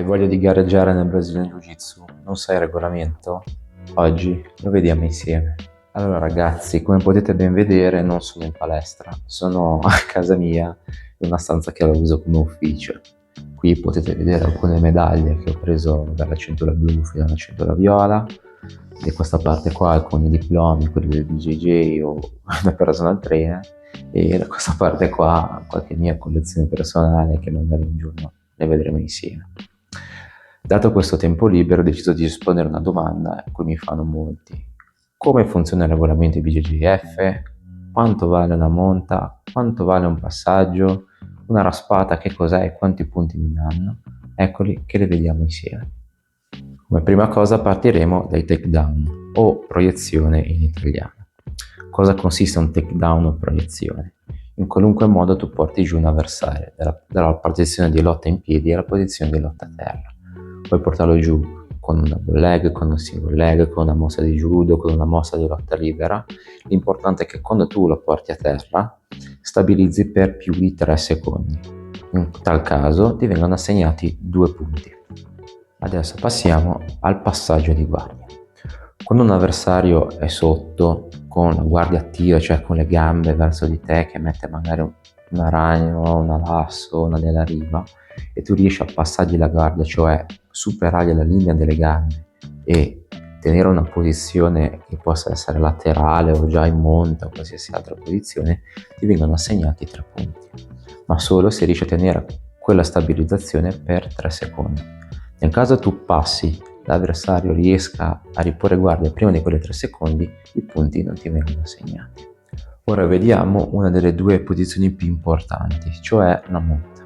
voglia di gareggiare nel Brazilian Jiu-Jitsu? Non sai il regolamento? Oggi lo vediamo insieme. Allora ragazzi, come potete ben vedere non sono in palestra, sono a casa mia in una stanza che la uso come ufficio. Qui potete vedere alcune medaglie che ho preso dalla cintura blu fino alla cintura viola, e questa parte qua alcuni diplomi, quelli del BJJ o da personal trainer, e da questa parte qua qualche mia collezione personale che magari un giorno ne vedremo insieme. Dato questo tempo libero ho deciso di rispondere a una domanda a cui mi fanno molti. Come funziona il regolamento BJJF? Quanto vale una monta? Quanto vale un passaggio? Una raspata che cos'è e quanti punti mi danno? Eccoli che le vediamo insieme. Come prima cosa partiremo dai takedown o proiezione in italiano. Cosa consiste un takedown o proiezione? In qualunque modo tu porti giù un avversario dalla posizione di lotta in piedi alla posizione di lotta a terra. Puoi portarlo giù con un double leg, con un single leg, con una mossa di judo, con una mossa di lotta libera. L'importante è che quando tu lo porti a terra stabilizzi per più di 3 secondi. In tal caso ti vengono assegnati 2 punti. Adesso passiamo al passaggio di guardia. Quando un avversario è sotto con la guardia attiva, cioè con le gambe verso di te, che mette magari una ragno, una lasso, una della riva, e tu riesci a passargli la guardia, cioè superargli la linea delle gambe e tenere una posizione che possa essere laterale o già in monta o qualsiasi altra posizione, ti vengono assegnati 3 punti, ma solo se riesci a tenere quella stabilizzazione per 3 secondi. Nel caso tu passi, l'avversario riesca a riporre guardia prima di quelle 3 secondi, i punti non ti vengono assegnati. Ora vediamo una delle 2 posizioni più importanti, cioè la monta.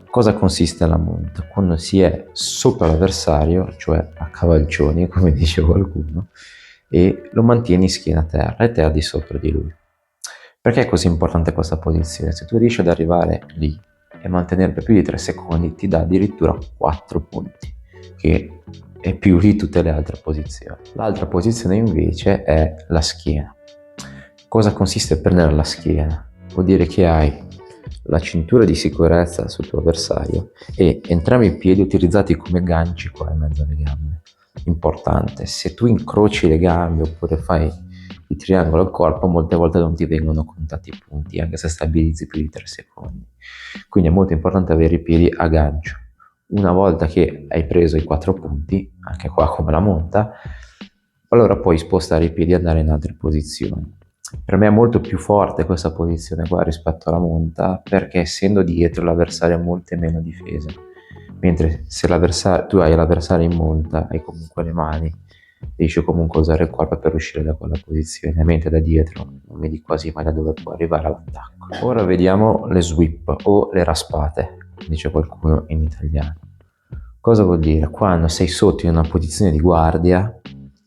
Cosa consiste la monta? Quando si è sopra l'avversario, cioè a cavalcioni, come dice qualcuno, e lo mantieni schiena a terra e te al di sopra di lui. Perché è così importante questa posizione? Se tu riesci ad arrivare lì e mantenere per più di 3 secondi, ti dà addirittura 4 punti, che è più di tutte le altre posizioni. L'altra posizione invece è la schiena. Cosa consiste prendere la schiena? Vuol dire che hai la cintura di sicurezza sul tuo avversario e entrambi i piedi utilizzati come ganci qua in mezzo alle gambe. Importante, se tu incroci le gambe oppure fai il triangolo al corpo, molte volte non ti vengono contati i punti, anche se stabilizzi più di 3 secondi. Quindi è molto importante avere i piedi a gancio. Una volta che hai preso i 4 punti, anche qua come la monta, allora puoi spostare i piedi e andare in altre posizioni. Per me è molto più forte questa posizione qua rispetto alla monta, perché essendo dietro l'avversario ha molte meno difese, mentre se tu hai l'avversario in monta, hai comunque le mani, riesci comunque a usare il corpo per uscire da quella posizione, mentre da dietro non vedi quasi mai da dove può arrivare l'attacco. Ora vediamo le sweep o le raspate, dice qualcuno in italiano. Cosa vuol dire? Quando sei sotto in una posizione di guardia,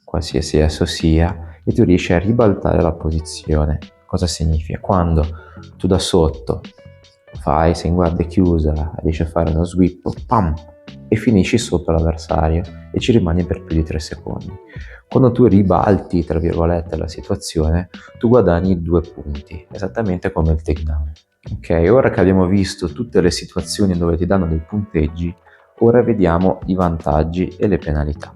qualsiasi esso sia, e tu riesci a ribaltare la posizione. Cosa significa? Quando tu da sotto sei in guardia chiusa, riesci a fare uno sweep, pam, e finisci sotto l'avversario e ci rimani per più di 3 secondi. Quando tu ribalti, tra virgolette, la situazione, tu guadagni 2 punti, esattamente come il takedown. Ok, ora che abbiamo visto tutte le situazioni dove ti danno dei punteggi, ora vediamo i vantaggi e le penalità.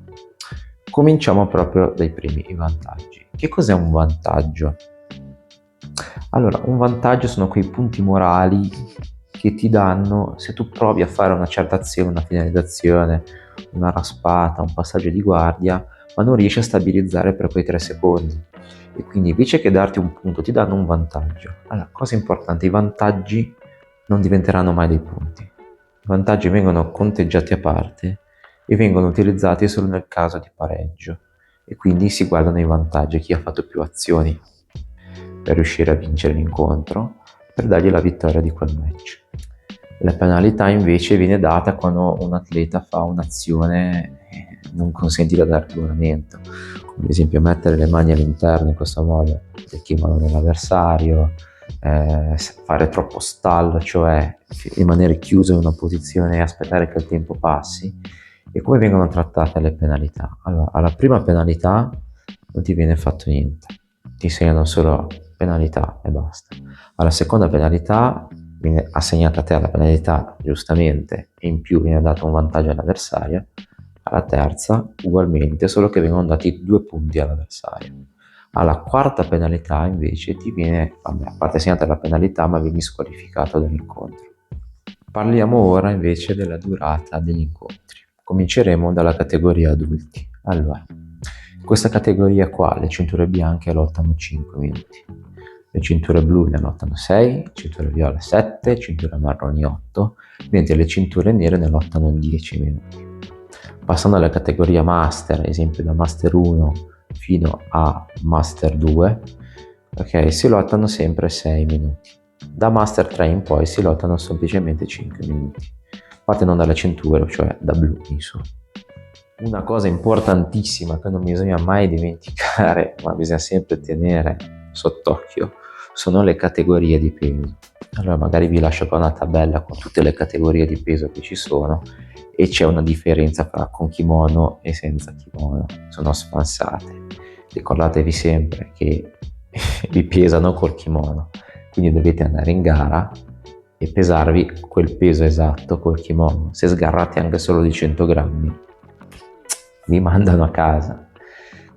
Cominciamo proprio dai primi, i vantaggi. Che cos'è un vantaggio? Allora, un vantaggio sono quei punti morali che ti danno se tu provi a fare una certa azione, una finalizzazione, una raspata, un passaggio di guardia, ma non riesci a stabilizzare per quei 3 secondi. E quindi invece che darti un punto, ti danno un vantaggio. Allora, cosa importante, i vantaggi non diventeranno mai dei punti. I vantaggi vengono conteggiati a parte e vengono utilizzati solo nel caso di pareggio, e quindi si guardano i vantaggi, chi ha fatto più azioni per riuscire a vincere l'incontro, per dargli la vittoria di quel match. La penalità invece viene data quando un atleta fa un'azione non consentita dal regolamento, come ad esempio mettere le mani all'interno in questo modo del kimono dell'avversario, fare troppo stall, cioè rimanere chiuso in una posizione e aspettare che il tempo passi. E come vengono trattate le penalità? Allora, alla prima penalità non ti viene fatto niente, ti segnano solo penalità e basta. Alla seconda penalità viene assegnata a te la penalità giustamente e in più viene dato un vantaggio all'avversario. Alla terza ugualmente, solo che vengono dati 2 punti all'avversario. Alla quarta penalità invece ti viene, vabbè, a parte segnata la penalità, ma vieni squalificato dall'incontro. Parliamo ora invece della durata degli incontri. Cominceremo dalla categoria adulti. Allora, in questa categoria qua le cinture bianche lottano 5 minuti, le cinture blu ne lottano 6, cinture viola 7, cinture marroni 8, mentre le cinture nere ne lottano 10 minuti. Passando alla categoria master, esempio da master 1 fino a master 2, ok, si lottano sempre 6 minuti. Da master 3 in poi si lottano semplicemente 5 minuti, partendo dalla cintura, cioè da blu in su. Una cosa importantissima che non bisogna mai dimenticare, ma bisogna sempre tenere sott'occhio, sono le categorie di peso. Allora magari vi lascio qua una tabella con tutte le categorie di peso che ci sono e c'è una differenza fra con kimono e senza kimono, sono sfansate. Ricordatevi sempre che vi pesano col kimono, quindi dovete andare in gara e pesarvi quel peso esatto col kimono. Se sgarrate anche solo di 100 grammi vi mandano a casa,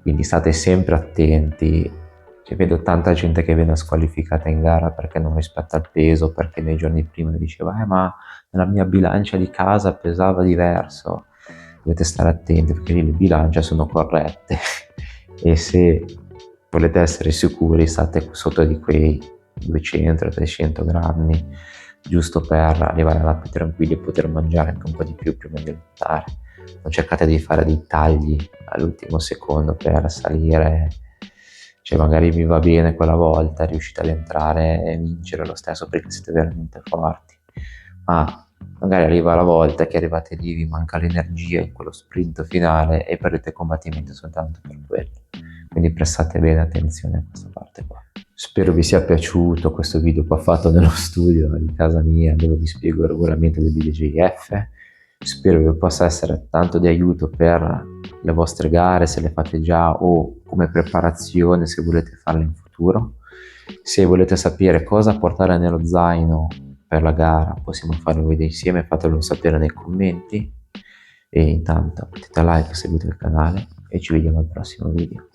quindi state sempre attenti. Vedo tanta gente che viene squalificata in gara perché non rispetta il peso, perché nei giorni prima diceva ma nella mia bilancia di casa pesava diverso. Dovete stare attenti perché le bilance sono corrette e se volete essere sicuri state sotto di quei 200-300 grammi, giusto per arrivare là più tranquilli e poter mangiare anche un po' di più prima di lottare. Non cercate di fare dei tagli all'ultimo secondo per salire, cioè magari vi va bene quella volta, riuscite ad entrare e vincere lo stesso perché siete veramente forti, ma magari arriva la volta che arrivate lì, vi manca l'energia in quello sprint finale e perdete il combattimento soltanto per quello. Quindi prestate bene attenzione a questa parte qua. Spero vi sia piaciuto questo video qua fatto nello studio di casa mia dove vi spiego il regolamento del BJJF. Spero vi possa essere tanto di aiuto per le vostre gare se le fate già o come preparazione se volete farle in futuro. Se volete sapere cosa portare nello zaino per la gara possiamo fare un video insieme, fatelo sapere nei commenti e intanto mettete like, seguite il canale e ci vediamo al prossimo video.